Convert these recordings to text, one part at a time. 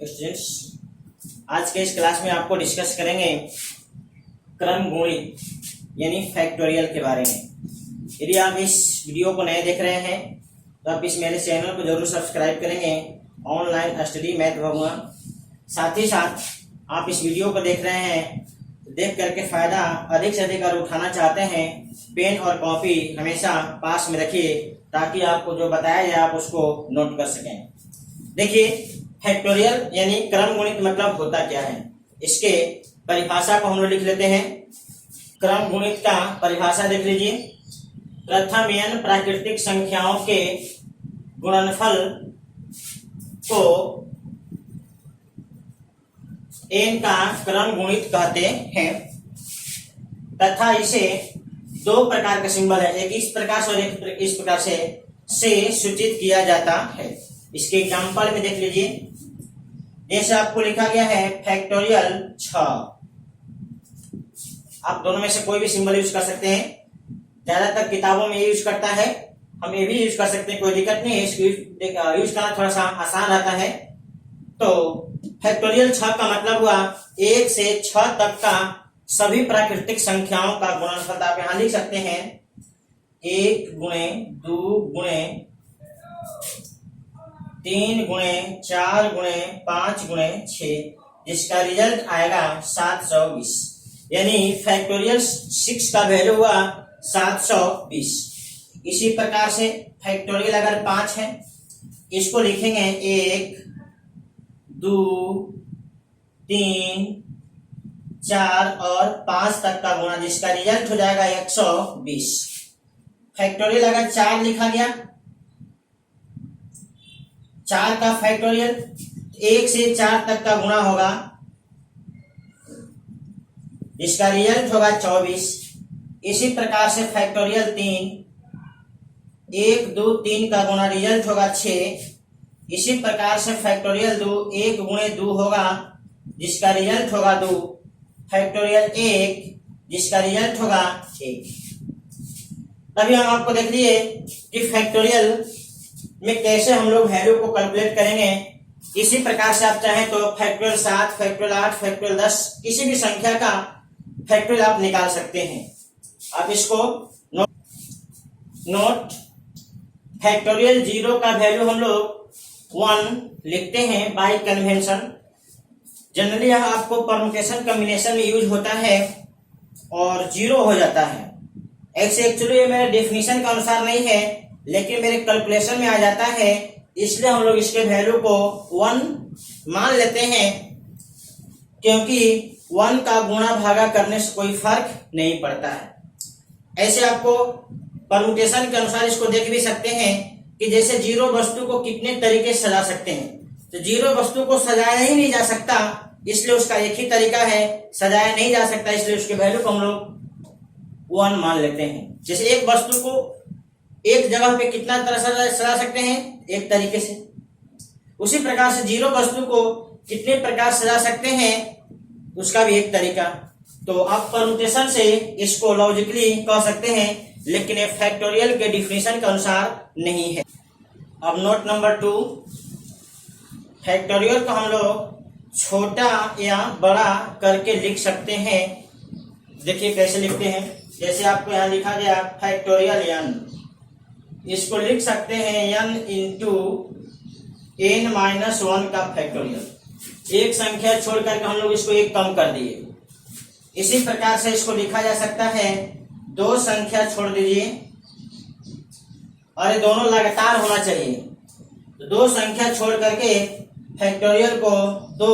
Students, आज के इस क्लास में आपको डिस्कस करेंगे क्रम गुणित यानी फैक्टोरियल के बारे में। यदि आप इस वीडियो को नए देख रहे हैं तो आप इस मेरे चैनल को जरूर सब्सक्राइब करेंगे। ऑनलाइन स्टडी मैथ भगवान। साथ ही साथ आप इस वीडियो को देख रहे हैं, देख करके फायदा अधिक से अधिक अगर उठाना चाहते हैं, पेन और कॉपी हमेशा पास में रखिए ताकि आपको जो बताया जाए आप उसको नोट कर सकें। देखिए, फैक्टोरियल यानी क्रम गुणित मतलब होता क्या है, इसके परिभाषा को हम लोग लिख लेते हैं। क्रम गुणित का परिभाषा देख लीजिए। प्रथम n प्राकृतिक संख्याओं के गुणनफल को n का क्रम गुणित कहते हैं तथा इसे दो प्रकार का सिंबल है, एक इस प्रकार से और एक इस प्रकार से सूचित किया जाता है। इसके एग्जाम्पल में देख लीजिए। जैसे आपको लिखा गया है फैक्टोरियल 6, आप दोनों में से कोई भी सिंबल यूज कर सकते हैं। ज्यादातर किताबों में ये यूज करता है, हम ये भी यूज कर सकते हैं, कोई दिक्कत नहीं है। इसको यूज करना थोड़ा सा आसान रहता है। तो फैक्टोरियल 6 का मतलब हुआ 1 से 6 तक का सभी प्राकृतिक संख्याओं का गुणनफल। आप यहां लिख सकते हैं 1 गुणे 2 गुणे 3 गुणे 4 गुणे 5 गुणे 6, जिसका रिजल्ट आएगा 720। यानी फैक्टोरियल 6 का वैल्यू हुआ 720। इसी प्रकार से फैक्टोरियल अगर 5 है, इसको लिखेंगे 1 2 3 4 और 5 तक का गुणा, जिसका रिजल्ट हो जाएगा 120। फैक्टोरियल अगर 4 लिखा गया, 4 का फैक्टोरियल 1 से 4 तक का गुणा होगा, जिसका रिजल्ट होगा 24। इसी प्रकार से फैक्टोरियल 3 1 2 3 का गुणा, रिजल्ट होगा 6। इसी प्रकार से फैक्टोरियल 2 1 गुणे 2 होगा, जिसका रिजल्ट होगा 2। फैक्टोरियल 1 जिसका रिजल्ट होगा 1। तभी हम आपको देख लिए कि फैक्टोरियल में कैसे हम लोग वैल्यू को कैलकुलेट करेंगे। इसी प्रकार से आप चाहें तो फैक्टोरियल 7 फैक्टोरियल 8 फैक्टोरियल 10 किसी भी संख्या का फैक्टोरियल आप निकाल सकते हैं। आप इसको नोट फैक्टोरियल 0 का वैल्यू हम लोग 1 लिखते हैं बाय कन्वेंशन। जनरली यह आपको परमुटेशन कॉम्बिनेशन में यूज होता है और 0 हो जाता है। ऐसे एक्चुअली ये मेरे डेफिनेशन के अनुसार नहीं है, लेकिन मेरे कैलकुलेशन में आ जाता है, इसलिए हम लोग इसके वैल्यू को 1 मान लेते हैं, क्योंकि 1 का गुणा भागा करने से कोई फर्क नहीं पड़ता है। ऐसे आपको परमुटेशन के अनुसार इसको देख भी सकते हैं कि जैसे 0 वस्तु को कितने तरीके से सजा सकते हैं। तो 0 वस्तु को सजाया ही नहीं जा सकता, इसलिए उसका एक ही तरीका है, सजाया नहीं जा सकता, इसलिए उसके वैल्यू को हम लोग 1 मान लेते हैं। जैसे एक वस्तु को एक जगह पे कितना तरह से सजा सकते हैं, एक तरीके से, उसी प्रकार से 0 वस्तु को कितने प्रकार सजा सकते हैं, उसका भी एक तरीका। तो आप परमुटेशन से इसको लॉजिकली कह सकते हैं, लेकिन ये फैक्टोरियल के डिफिनेशन के अनुसार नहीं है। अब नोट नंबर 2, फैक्टोरियल को हम लोग छोटा या बड़ा करके लिख सकते हैं। देखिए कैसे लिखते हैं। जैसे आपको यहाँ लिखा गया फैक्टोरियल n, इसको लिख सकते हैं n इंटू n-1 का फैक्टोरियल। एक संख्या छोड़ करके हम लोग इसको एक कम कर दिए। इसी प्रकार से इसको लिखा जा सकता है 2 संख्या छोड़ दीजिए, और ये दोनों लगातार होना चाहिए। तो 2 संख्या छोड़ करके फैक्टोरियल को 2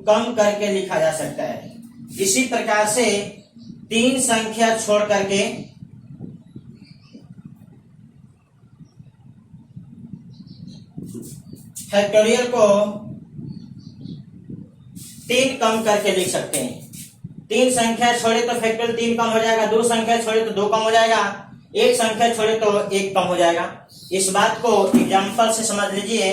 कम करके लिखा जा सकता है। इसी प्रकार से 3 संख्या छोड़ करके फैक्टोरियल को 3 कम करके लिख सकते हैं। 3 संख्या छोड़े तो फैक्टोरियल 3 कम हो जाएगा, 2 संख्या छोड़े तो 2 कम हो जाएगा, 1 संख्या छोड़े तो 1 कम हो जाएगा। इस बात को एग्जाम्पल से समझ लीजिए।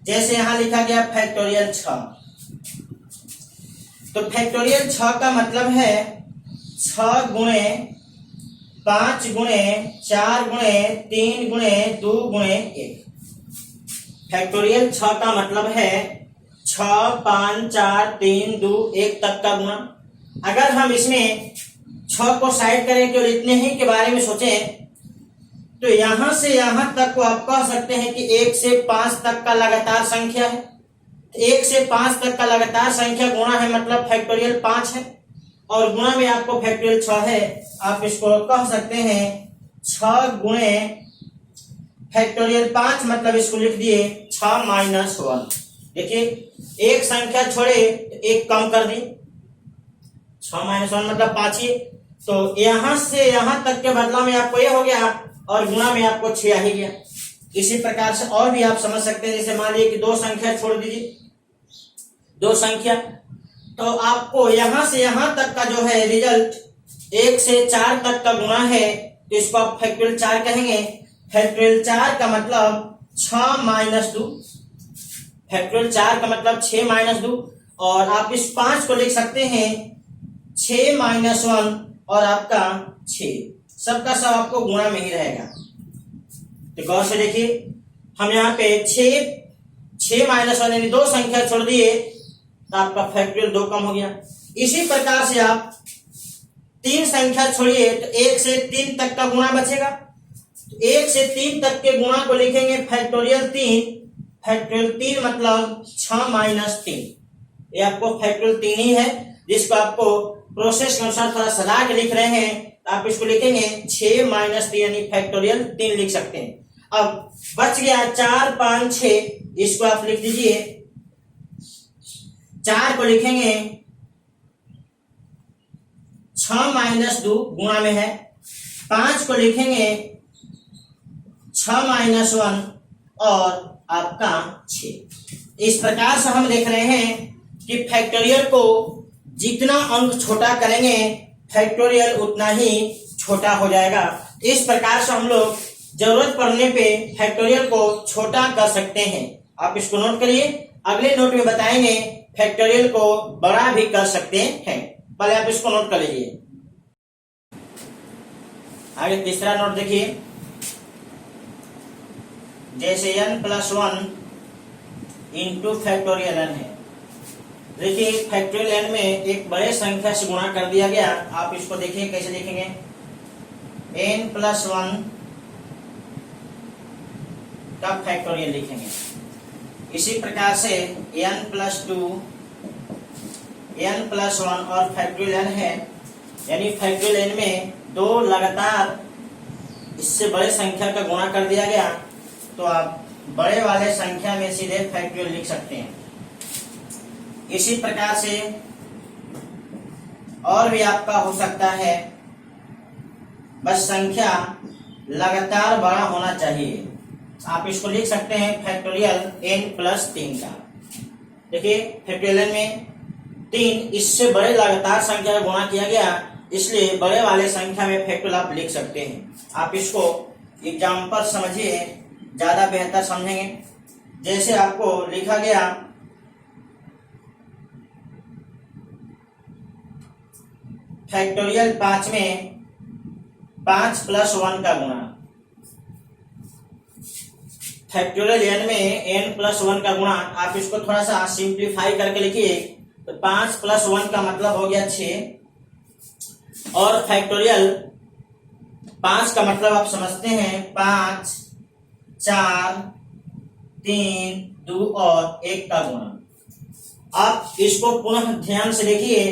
जैसे यहां लिखा गया फैक्टोरियल 6, तो फैक्टोरियल 6 का मतलब है 6 गुणे 5 गुणे 4 गुणे 3 गुणे 2 गुणे 1। फैक्टोरियल 6 का मतलब है 6, 5, 4, 3, 2, 1 तक का गुणा। अगर हम इसमें 6 को साइड करें केवल इतने ही के बारे में सोचें तो यहां से यहां तक को आप कह सकते हैं कि 1 से 5 तक का लगातार संख्या है। 1 से 5 तक का लगातार संख्या गुणा है मतलब फैक्टोरियल 5 है और गुणा में आपको फैक्टोरियल 6 है। आप इसको कह सकते हैं 6 गुणे फैक्टोरियल 5 मतलब इसको लिख दिए 6 माइनस 1। देखिए एक संख्या छोड़े तो एक कम कर दी, 6 माइनस 1 मतलब 5 ही। तो यहां से यहां तक के बदला में आपको ये हो गया और गुणा में आपको 6 आ ही गया। इसी प्रकार से और भी आप समझ सकते हैं, जैसे मान लीजिए कि 2 संख्या छोड़ दीजिए, 2 संख्या, तो आपको यहां से यहां तक का जो है रिजल्ट 1 से 4 तक का गुणा है तो इसको आप फैक्टोरियल 4 कहेंगे। फैक्टोरियल 4 का मतलब 6 माइनस 2, फैक्टोरियल 4 का मतलब 6 माइनस 2 और आप इस 5 को लिख सकते हैं 6 माइनस 1 और आपका 6, सबका सब आपको गुणा में ही रहेगा। तो गौर से देखिए हम यहाँ पे 6 माइनस 1 यानी 2 संख्या छोड़ दिए तो आपका फैक्टोरियल 2 कम हो गया। इसी प्रकार से आप 3 संख्या छोड़िए तो 1 से 3 तक का गुणा बचेगा। 1 से 3 तक के गुणा को लिखेंगे फैक्टोरियल 3। फैक्टोरियल 3 मतलब 6 माइनस 3, ये आपको फैक्टोरियल 3 ही है जिसको आपको प्रोसेस के अनुसार थोड़ा सजा के लिख रहे हैं। आप इसको लिखेंगे 6 माइनस 3 यानी फैक्टोरियल 3 लिख सकते हैं। अब बच गया 4, 5, 6, इसको आप लिख दीजिए। 4 को लिखेंगे 6 माइनस 2 गुणा में है, 5 को लिखेंगे 6 माइनस 1 और आपका 6। इस प्रकार से हम देख रहे हैं कि फैक्टोरियल को जितना अंक छोटा करेंगे फैक्टोरियल उतना ही छोटा हो जाएगा। इस प्रकार से हम लोग जरूरत पड़ने पे फैक्टोरियल को छोटा कर सकते हैं। आप इसको नोट करिए, अगले नोट में बताएंगे फैक्टोरियल को बड़ा भी कर सकते हैं। पहले आप इसको नोट कर लीजिए। आगे तीसरा नोट देखिए, जैसे n+1 इंटू फैक्टोरियल n है। देखिए फैक्टोरियल n में एक बड़े संख्या से गुणा कर दिया गया। आप इसको देखिए कैसे लिखेंगे, n+1 का फैक्टोरियल लिखेंगे। इसी प्रकार से n+2, n+1 और फैक्टोरियल n है, यानी फैक्टोरियल n में 2 लगातार इससे बड़े संख्या का गुणा कर दिया गया तो आप बड़े वाले संख्या में सीधे फैक्टोरियल लिख सकते हैं। इसी प्रकार से और भी आपका हो सकता है, बस संख्या लगातार बड़ा होना चाहिए। आप इसको लिख सकते हैं फैक्टोरियल n+3 का। देखिए फैक्टोरियल में 3 इससे बड़े लगातार संख्या का गुणा किया गया, इसलिए बड़े वाले संख्या में फैक्टोरियल आप लिख सकते हैं। आप इसको एग्जाम्पल समझिए, ज्यादा बेहतर समझेंगे। जैसे आपको लिखा गया फैक्टोरियल 5 में 5+1 का गुणा, फैक्टोरियल n में n+1 का गुणा। आप इसको थोड़ा सा सिंप्लीफाई करके लिखिए तो 5+1 का मतलब हो गया 6 और फैक्टोरियल 5 का मतलब आप समझते हैं 5, 4, 3, 2 और 1 का गुणा। आप इसको पुनः ध्यान से देखिए,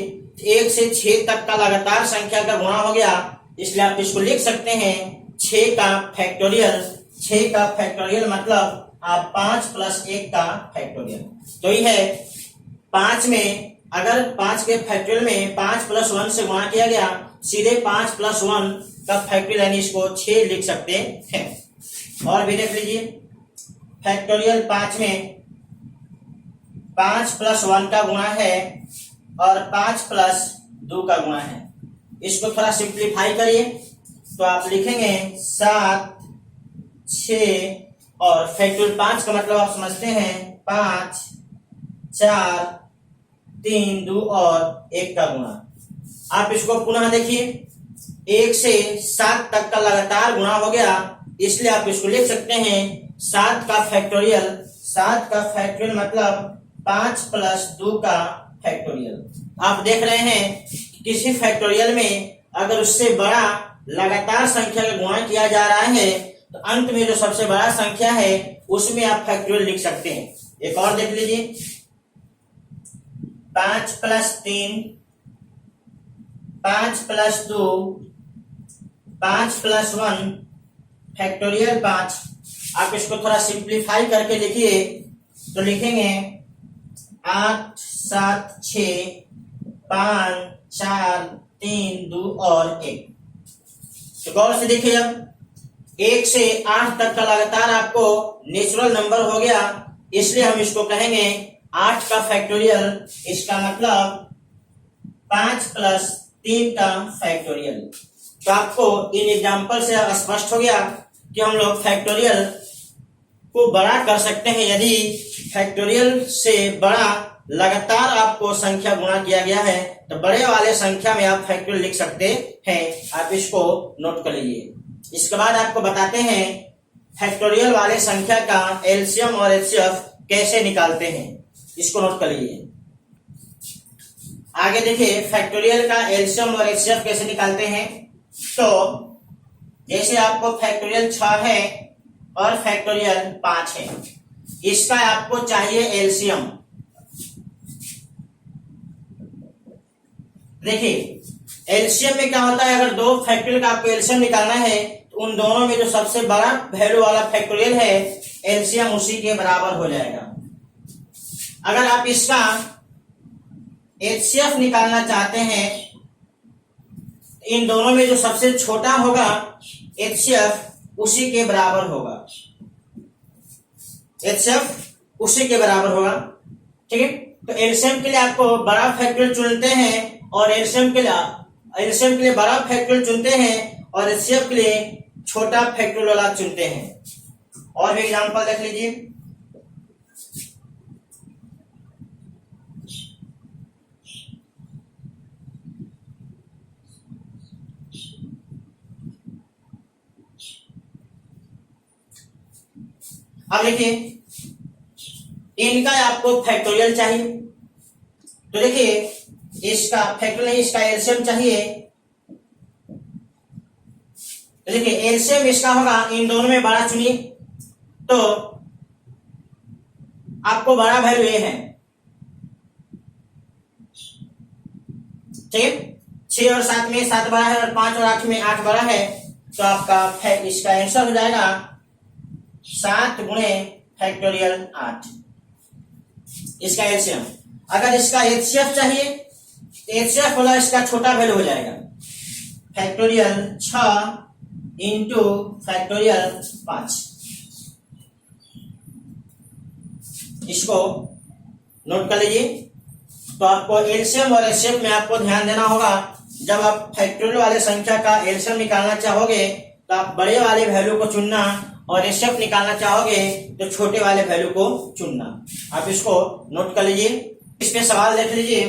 1 से 6 तक का लगातार संख्या का गुणा हो गया, इसलिए आप इसको लिख सकते हैं 6 का फैक्टोरियल। 6 का फैक्टोरियल मतलब आप 5+1 का फैक्टोरियल। तो ये है 5 में, अगर 5 के फैक्टोरियल में 5+1 से गुणा किया गया, सीधे 5+1 का फैक्टोरियल यानी इसको 6 लिख सकते हैं। और भी देख लीजिए, फैक्टोरियल 5 में 5+1 का गुणा है और 5+2 का गुणा है। इसको थोड़ा सिंप्लीफाई करिए तो आप लिखेंगे 7, 6 और फैक्टोरियल 5 का मतलब आप समझते हैं 5, 4, 3, 2 और 1 का गुणा। आप इसको पुनः देखिए, 1 से 7 तक का लगातार गुणा हो गया, इसलिए आप इसको लिख सकते हैं 7 का फैक्टोरियल। 7 का फैक्टोरियल मतलब 5 प्लस 2 का फैक्टोरियल। आप देख रहे हैं किसी फैक्टोरियल में अगर उससे बड़ा लगातार संख्या का गुणा किया जा रहा है तो अंत में जो सबसे बड़ा संख्या है उसमें आप फैक्टोरियल लिख सकते हैं। एक और देख लीजिए, 5 प्लस 3, 5 प्लस 2, 5 प्लस 1 फैक्टोरियल 5। आप इसको थोड़ा सिंप्लीफाई करके लिखिए तो लिखेंगे 8 7 6 5 4 3 2 और 1। तो गौर से देखिए, अब 1 से 8 तक का लगातार आपको नेचुरल नंबर हो गया, इसलिए हम इसको कहेंगे 8 का फैक्टोरियल। इसका मतलब 5 प्लस 3 का फैक्टोरियल। तो आपको इन एग्जाम्पल से स्पष्ट हो गया कि हम लोग फैक्टोरियल को बड़ा कर सकते हैं। यदि फैक्टोरियल से बड़ा लगातार आपको संख्या गुणा किया गया है तो बड़े वाले संख्या में आप फैक्टोरियल लिख सकते हैं। आप इसको नोट कर लीजिए। इसके बाद आपको बताते हैं फैक्टोरियल वाले संख्या का एलसीएम और एचसीएफ कैसे निकालते हैं। इसको नोट कर लीजिए। आगे देखिए फैक्टोरियल का एलसीएम और एचसीएफ कैसे निकालते हैं। तो जैसे आपको फैक्टोरियल 6 है और फैक्टोरियल 5 है, इसका आपको चाहिए एलसीएम। देखिए एलसीएम में क्या होता है, अगर दो फैक्टोरियल का आपको एलसीएम निकालना है तो उन दोनों में जो सबसे बड़ा वैल्यू वाला फैक्टोरियल है एलसीएम उसी के बराबर हो जाएगा। अगर आप इसका एचसीएफ निकालना चाहते हैं, इन दोनों में जो सबसे छोटा होगा एचसीएफ उसी के बराबर होगा। एचसीएफ उसी के बराबर होगा, ठीक है। तो एलसीएम के लिए आपको बड़ा फैक्टोरियल चुनते हैं और एलसीएम के लिए बड़ा फैक्टोरियल चुनते हैं और एचसीएफ के लिए छोटा फैक्टोरियल वाला चुनते हैं। और भी एग्जांपल देख लीजिए। अब देखिए इनका आपको फैक्टोरियल चाहिए, तो देखिए इसका फैक्टोरियल, इसका एलसीएम चाहिए। तो देखिए एलसीएम इसका होगा, इन दोनों में बड़ा चुनिए तो आपको बड़ा वैल्यू ये है, ठीक। 6 और 7 में 7 बड़ा है और 5 और 8 में 8 बड़ा है, तो आपका इसका आंसर हो जाएगा 7 गुणे फैक्टोरियल 8, इसका एलसीएम। अगर इसका एचसीएफ चाहिए तो एचसीएफ वाला इसका छोटा वैल्यू हो जाएगा, फैक्टोरियल 6 इंटू फैक्टोरियल 5। इसको नोट कर लीजिए। तो आपको एलसीएम और एचसीएफ में आपको ध्यान देना होगा, जब आप फैक्टोरियल वाले संख्या का एलसीएम निकालना चाहोगे तो आप बड़े वाले वैल्यू को चुनना और एचसीएफ निकालना चाहोगे तो छोटे वाले वैल्यू को चुनना। आप इसको नोट कर लीजिए। इस पे सवाल देख लीजिए।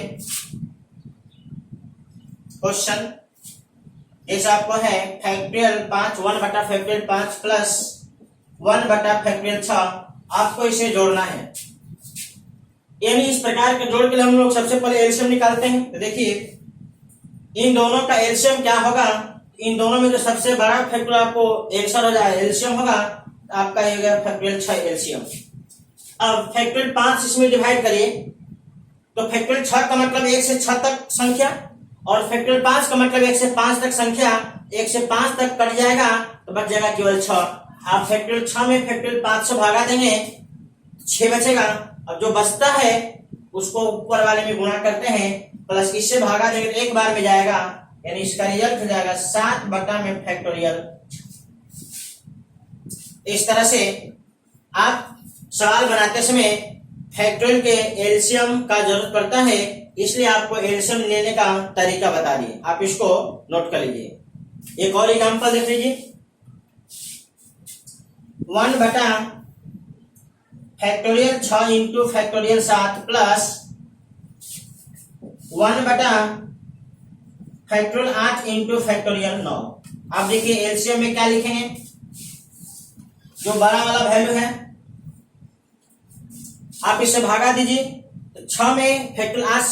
क्वेश्चन जैसे आपको है फैक्टोरियल 5 1 बटा फैक्टोरियल 5 प्लस 1 बटा फैक्टोरियल 6, आपको इसे जोड़ना है। यानी इस प्रकार के जोड़ के लिए हम लोग सबसे पहले एलसीएम निकालते हैं। तो देखिए इन दोनों का एलसीएम क्या होगा, इन दोनों में जो सबसे बड़ा फैक्टोरियल आपको आंसर हो जाए एलसीएम होगा, आपका ये गया फैक्टोरियल 6 एलसीएम। अब फैक्टोरियल 5 इसमें डिवाइड करिए तो फैक्टोरियल 6 का मतलब 1 से 6 तक संख्या और फैक्टोरियल 5 का मतलब 1 से 5 तक संख्या। 1 से 5 तक कट जाएगा तो बच जाएगा केवल 6। आप फैक्टोरियल 6 में फैक्टोरियल 5 से भागा देंगे, 6 बचेगा। अब जो बचता है उसको ऊपर वाले में गुणा करते हैं, प्लस इससे भागा देंगे तो एक बार में जाएगा, यानी इसका रिजल्ट हो जाएगा 7 बटा में फैक्टोरियल। इस तरह से आप सवाल बनाते समय फैक्टोरियल के एलसीएम का जरूरत पड़ता है, इसलिए आपको एलसीएम लेने का तरीका बता दिए। आप इसको नोट कर लीजिए। एक और एग्जांपल देख लीजिए। 1 बटा फैक्टोरियल 6 इंटू फैक्टोरियल 7 प्लस 1 बटा फैक्टोरियल 8 इंटू फैक्टोरियल 9। आप देखिए एलसीएम में क्या लिखेंगे, जो बड़ा वाला वैल्यू है आप इससे भागा दीजिए तो 6 में फैक्टोरियल 8,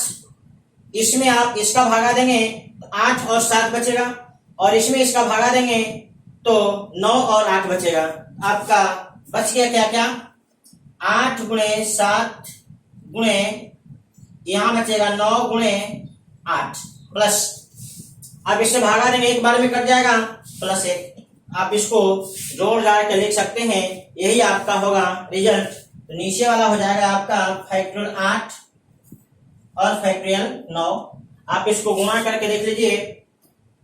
इसमें आप इसका भागा देंगे तो 8 और 7 बचेगा, और इसमें इसका भागा देंगे तो 9 और 8 बचेगा। आपका बच गया क्या क्या, 8 गुणे 7 गुणे यहां बचेगा 9 गुणे 8 प्लस, आप इससे भागा देंगे एक बार में कट जाएगा प्लस 1, आप इसको जोड़ जाड़ के लिख सकते हैं, यही आपका होगा रिजल्ट। तो नीचे वाला हो जाएगा आपका फैक्टोरियल 8 और फैक्टोरियल 9, आप इसको गुणा करके देख लीजिए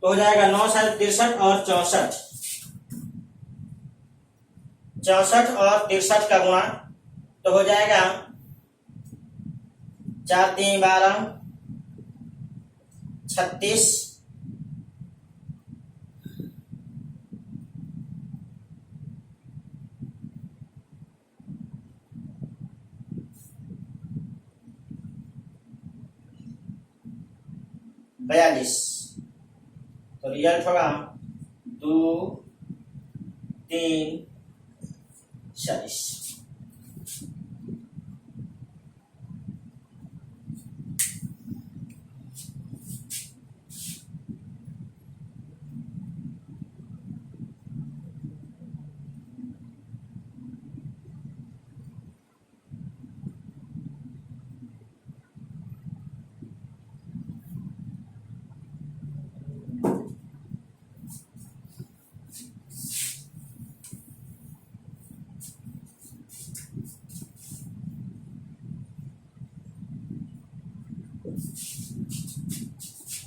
तो हो जाएगा 9 7 63 और 64, 64 और 63 का गुणा तो हो जाएगा 4 3 12 36, बयालीस। तो रिजल्ट होगा 2 3 40।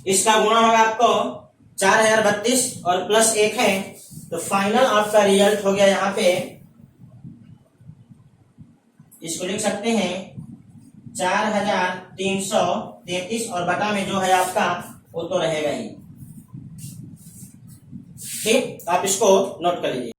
इसका गुणा होगा आपको 4032 और प्लस 1 है, तो फाइनल आपका रिजल्ट हो गया यहाँ पे, इसको लिख सकते हैं 4333 और बटा में जो है आपका वो तो रहेगा ही। ठीक, आप इसको नोट कर लीजिए।